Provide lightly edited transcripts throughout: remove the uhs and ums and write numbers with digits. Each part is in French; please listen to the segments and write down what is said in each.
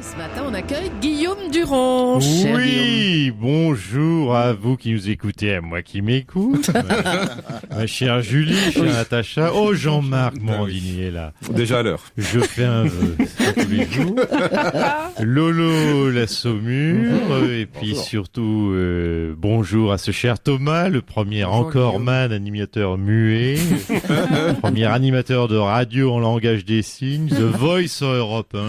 Ce matin, on accueille Guillaume Durand. Oui, bonjour à vous qui nous écoutez, à moi qui m'écoute. Ma chère Julie, chère Natacha. Oh, Jean-Marc Morandini est là. Déjà à l'heure. Je fais un vœu tous les jours. Lolo, la Saumure. Et puis surtout, bonjour à ce cher Thomas, le premier encore-man animateur muet. Premier animateur de radio en langage des signes. The Voice en Europe 1.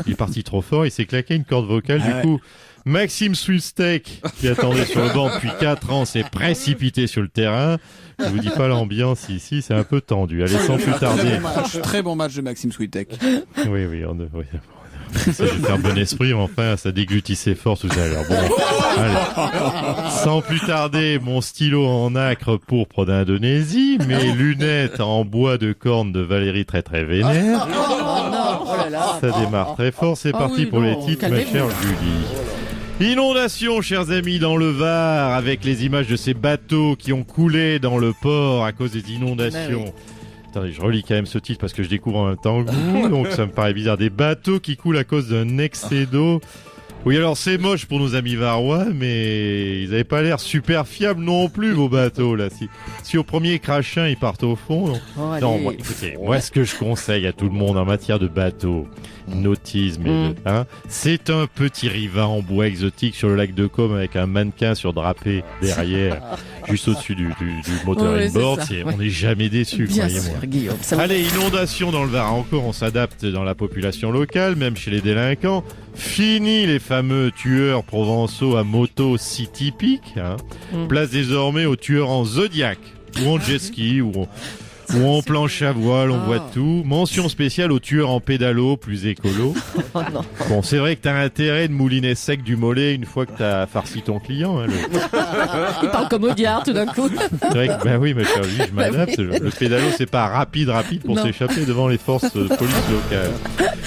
Il est parti trop fort, il s'est claqué une corde vocale. Du coup, Maxime Swistek, qui attendait sur le banc depuis 4 ans, s'est précipité sur le terrain. Je vous dis pas l'ambiance ici, c'est un peu tendu. Allez, sans plus tarder. Très bon match de Maxime Switek. Oui. Ça, je vais faire bon esprit, mais enfin, ça déglutissait fort tout à l'heure. Bon, allez. Sans plus tarder, mon stylo en acre pourpre d'Indonésie, mes lunettes en bois de corne de Valérie très très vénère. Ça démarre très fort, c'est parti pour les titres, ma chère Julie. Inondation, chers amis, dans le Var, avec les images de ces bateaux qui ont coulé dans le port à cause des inondations. Attendez, je relis quand même ce titre parce que je découvre en même temps que vous, donc ça me paraît bizarre. Des bateaux qui coulent à cause d'un excès d'eau. Oui, alors c'est moche pour nos amis varois, mais ils n'avaient pas l'air super fiables non plus, vos bateaux, là. Si au premier crachin, ils partent au fond. Non, moi, écoutez, moi, ce que je conseille à tout le monde en matière de bateaux, nautisme, c'est un petit rivat en bois exotique sur le lac de Côme avec un mannequin surdrapé derrière, juste au-dessus du moteur inboard. On n'est jamais déçus, croyez-moi. Guillaume, Allez, inondation dans le Var. Encore, on s'adapte dans la population locale, même chez les délinquants. Fini les fameux tueurs provençaux à moto si typiques. Place désormais aux tueurs en Zodiac, ou en jet ski, ou en planche à voile, on voit tout. Mention spéciale aux tueurs en pédalo, plus écolo. Bon, c'est vrai que t'as intérêt de mouliner sec du mollet une fois que t'as farci ton client. Il parle comme Audiard tout d'un coup. C'est vrai que, bah oui, ma chère Julie, je m'adapte. Le pédalo, c'est pas rapide pour s'échapper devant les forces de police locales.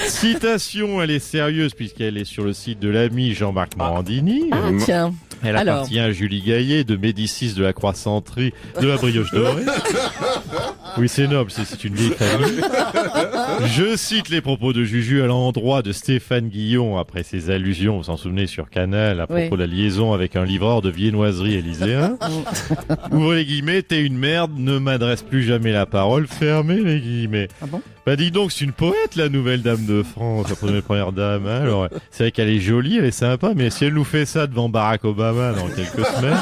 Citation, elle est sérieuse puisqu'elle est sur le site de l'ami Jean-Marc Morandini. Tiens. Elle appartient à Julie Gaillet de Médicis de la Croissanterie de la Brioche Dorée. Oui, c'est noble, c'est une vieille famille. Je cite les propos de Juju à l'endroit de Stéphane Guillon après ses allusions, vous vous en souvenez, sur Canal, à propos de la liaison avec un livreur de viennoiserie élyséen. Ouvrez les guillemets, t'es une merde, ne m'adresse plus jamais la parole, fermez les guillemets. Ah bon? Bah dis donc, c'est une poète, la nouvelle dame de France, la première dame. Alors, c'est vrai qu'elle est jolie, elle est sympa, mais si elle nous fait ça devant Barack Obama dans quelques semaines,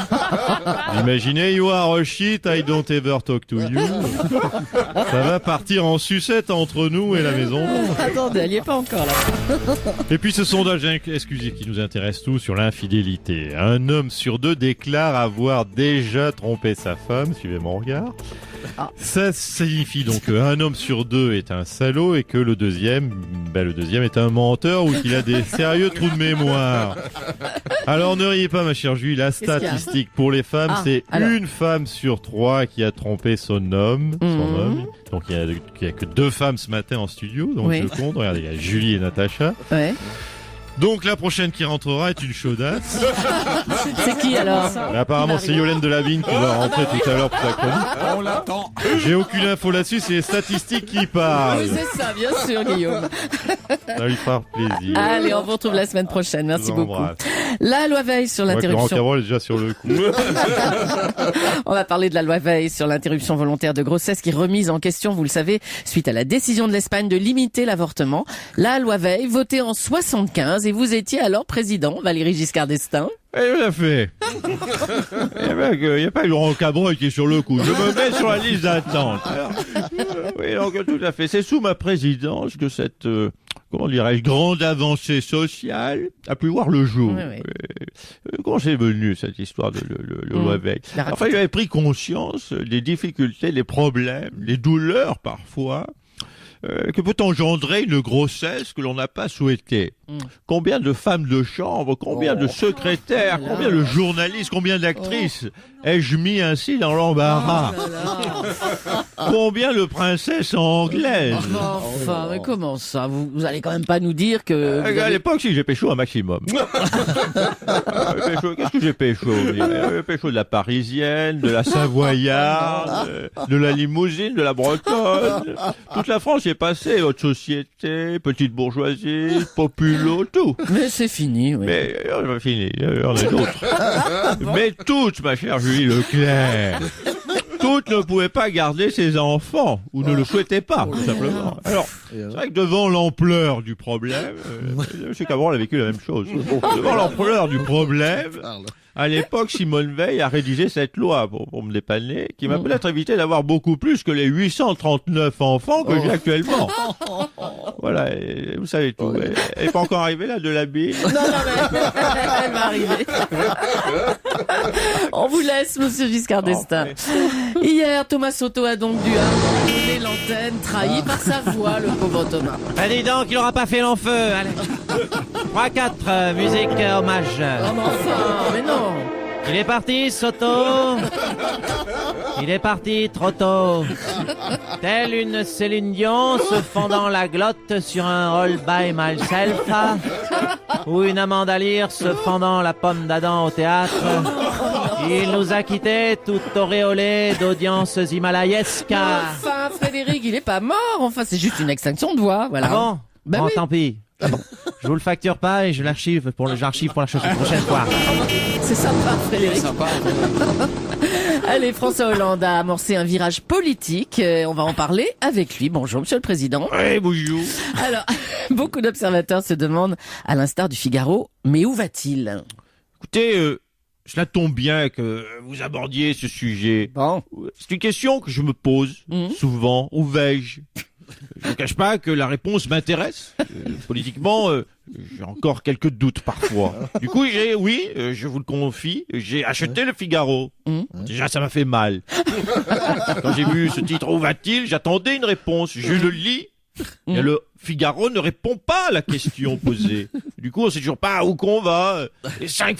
imaginez, you are a shit, I don't ever talk to you. Ça va partir en sucette entre nous et la maison. Attendez, elle y est pas encore là. Et puis ce sondage exclusif qui nous intéresse tous sur l'infidélité. Un homme sur 2 déclare avoir déjà trompé sa femme, suivez mon regard. Ça signifie donc qu'un homme sur 2 est un salaud et que le deuxième est un menteur ou qu'il a des sérieux trous de mémoire. Alors ne riez pas, ma chère Julie, la statistique pour les femmes, c'est une femme sur 3 qui a trompé son homme. Donc il y a que 2 femmes ce matin en studio, donc je compte. Regardez, il y a Julie et Natacha. Ouais. Donc la prochaine qui rentrera est une chaudasse. C'est qui alors? Apparemment c'est Yolène Delavigne qui va rentrer tout à l'heure pour sa chronique. On l'attend. J'ai aucune info là-dessus, c'est les statistiques qui parlent. Oui, c'est ça, bien sûr, Guillaume. Ça lui fera plaisir. Allez, on vous retrouve la semaine prochaine. Merci beaucoup. La loi Veil sur l'interruption. Laurent Cabrol est déjà sur le coup. On va parler de la loi Veil sur l'interruption volontaire de grossesse qui est remise en question, vous le savez, suite à la décision de l'Espagne de limiter l'avortement. La loi Veil, votée en 75, et vous étiez alors président, Valéry Giscard d'Estaing. Et tout à fait. Il n'y a pas eu Laurent Cabrol qui est sur le coup. Je me mets sur la liste d'attente. Oui, donc tout à fait. C'est sous ma présidence que cette, grande avancée sociale a pu voir le jour. Oui. Comment c'est venu cette histoire de loi Veil? Enfin, j'avais pris conscience des difficultés, des problèmes, des douleurs parfois, que peut engendrer une grossesse que l'on n'a pas souhaitée. Combien de femmes de chambre, combien de secrétaires, combien de journalistes, combien d'actrices ai-je mis ainsi dans l'embarras? Combien de princesses anglaises? Enfin, mais comment ça? Vous allez quand même pas nous dire que... À l'époque, si, j'ai pécho un maximum. Qu'est-ce que j'ai pécho? J'ai pécho de la Parisienne, de la Savoyarde, de la Limousine, de la Bretonne. Toute la France est passée, haute société, petite bourgeoisie, populaire, l'eau, tout. Mais c'est fini, oui. Mais on a fini, on a d'autres. Mais toutes, ma chère Julie Leclerc, toutes ne pouvaient pas garder ses enfants, ou ne le souhaitaient pas, tout simplement. Alors, c'est vrai que devant l'ampleur du problème, M. Cabral a vécu la même chose. Devant l'ampleur du problème, à l'époque, Simone Veil a rédigé cette loi pour me dépanner, qui m'a peut-être évité d'avoir beaucoup plus que les 839 enfants que j'ai actuellement. Voilà, et vous savez tout. Elle n'est pas encore arrivée là de la bille. Non, mais elle va arriver. On vous laisse, monsieur Giscard d'Estaing. Hier, Thomas Soto a donc dû abandonner l'antenne, trahi par sa voix, le pauvre Thomas. Ah, dis donc, il aura pas fait long feu. Allez. 3-4, musique hommage. Oh, mais enfin, mais non. Il est parti, Soto. Il est parti trop tôt. Telle une Céline Dion se fendant la glotte sur un All by Myself. Ou une Amanda Lear se fendant la pomme d'Adam au théâtre. Il nous a quittés tout auréolé d'audiences himalayesques. Enfin, Frédéric, il est pas mort. Enfin, c'est juste une extinction de voix, voilà. Ah bon? Ben Bon, oui. tant pis. Je vous le facture pas et je l'archive pour la prochaine fois. C'est sympa, Frédéric. Sympa. Allez, François Hollande a amorcé un virage politique. On va en parler avec lui. Bonjour, monsieur le président. Ouais, bonjour. Alors, beaucoup d'observateurs se demandent, à l'instar du Figaro, mais où va-t-il? Écoutez, cela tombe bien que vous abordiez ce sujet. Bon. C'est une question que je me pose souvent. Où vais-je? Je ne cache pas que la réponse m'intéresse. Politiquement, j'ai encore quelques doutes parfois. Du coup, je vous le confie, j'ai acheté le Figaro. Déjà, ça m'a fait mal. Quand j'ai vu ce titre, où va-t-il? J'attendais une réponse. Je le lis. Et le Figaro ne répond pas à la question posée. Du coup, on sait toujours pas où qu'on va. Et 5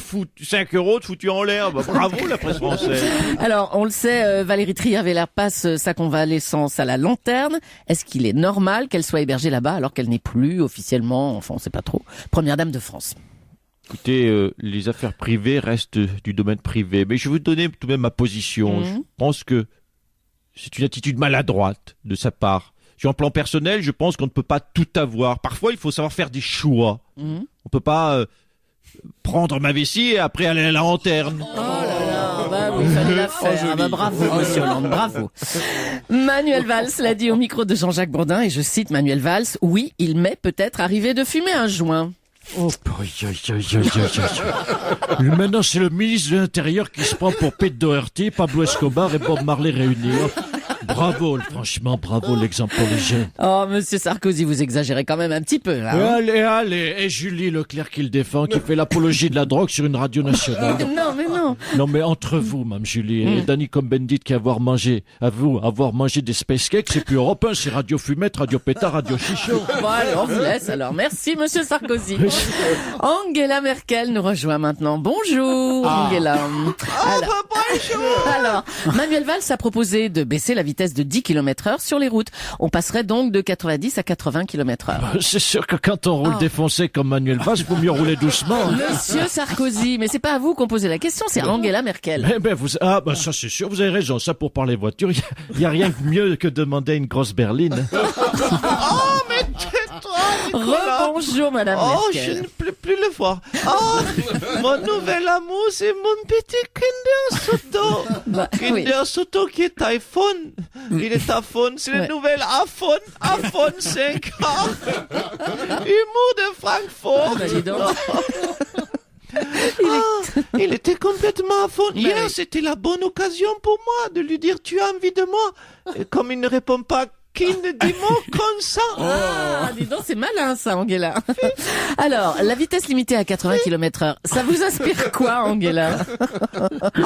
euros de foutu en l'air. Bah, bravo, la presse française. Alors, on le sait, Valérie Trierweiler passe sa convalescence à la lanterne. Est-ce qu'il est normal qu'elle soit hébergée là-bas alors qu'elle n'est plus officiellement, enfin on sait pas trop, première dame de France? Écoutez, les affaires privées restent du domaine privé. Mais je vais vous donner tout de même ma position. Je pense que c'est une attitude maladroite de sa part. Sur un plan personnel, je pense qu'on ne peut pas tout avoir. Parfois, il faut savoir faire des choix. On peut pas prendre ma vessie et après aller à la lanterne. Oh là là, bah oui, il fallait la faire. Ah bah bravo, monsieur Hollande, bravo. Manuel Valls l'a dit au micro de Jean-Jacques Bourdin, et je cite Manuel Valls, oui, il m'est peut-être arrivé de fumer un joint. Oh, maintenant, c'est le ministre de l'Intérieur qui se prend pour Pete Doherty, Pablo Escobar et Bob Marley réunis. Bravo, franchement, bravo l'exemple pour les jeunes. Oh, monsieur Sarkozy, vous exagérez quand même un petit peu, là. Hein. Allez, et Julie Leclerc qui le défend, qui fait l'apologie de la drogue sur une radio nationale. Non, mais non. Non, mais entre vous, Mme Julie, et Danny Cohn-Bendit qui avoir mangé des space cakes, c'est plus Europe 1, c'est Radio Fumette, Radio Pétard, Radio Chichot. Bon, allez, on vous laisse alors. Merci, monsieur Sarkozy. Angela Merkel nous rejoint maintenant. Bonjour, Angela. Alors, Manuel Valls a proposé de baisser la vitesse de 10 km/h sur les routes. On passerait donc de 90 à 80 km/h. C'est sûr que quand on roule défoncé comme Manuel Valls, il faut mieux rouler doucement. Monsieur Sarkozy, mais c'est pas à vous qu'on posait la question, c'est à Angela Merkel. Ça c'est sûr, vous avez raison. Ça, pour parler voiture, il y a rien de mieux que demander à une grosse berline. Rebonjour, madame Merkel. Je ne peux plus le voir. Mon nouvel amour, c'est mon petit Kinder Soto. Kinder Soto qui est iPhone. Il est iPhone, c'est le nouvel iPhone 5. Humour de Francfort. Dis donc. Il était complètement à fond. Hier, c'était la bonne occasion pour moi de lui dire tu as envie de moi. Et comme il ne répond pas, qui ne dit mot comme ça. Ah, dis donc, c'est malin ça, Angela. Alors, la vitesse limitée à 80 km/h, ça vous inspire quoi, Angela? 80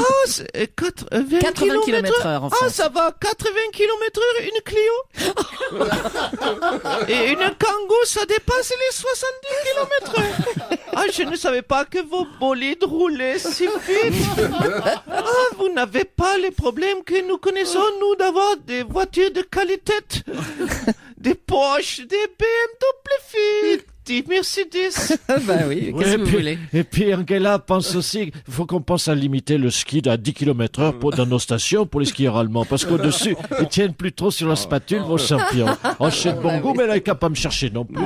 km/h en France. Ça va, 80 km/h, une Clio. Et une Kangoo, ça dépasse les 70 km/h. Je ne savais pas que vos bolides roulaient si vite. Vous n'avez pas les problèmes que nous connaissons, nous, d'avoir des voitures de qualité. Des Porsche, des BMW, des Mercedes. Bah oui, qu'est-ce que vous voulez? Et puis Angela pense aussi qu'il faut qu'on pense à limiter le ski à 10 km/h dans nos stations pour les skieurs allemands. Parce qu'au-dessus, ils tiennent plus trop sur la spatule, vos champions. C'est de bon goût, mais là, il n'est pas me chercher non plus.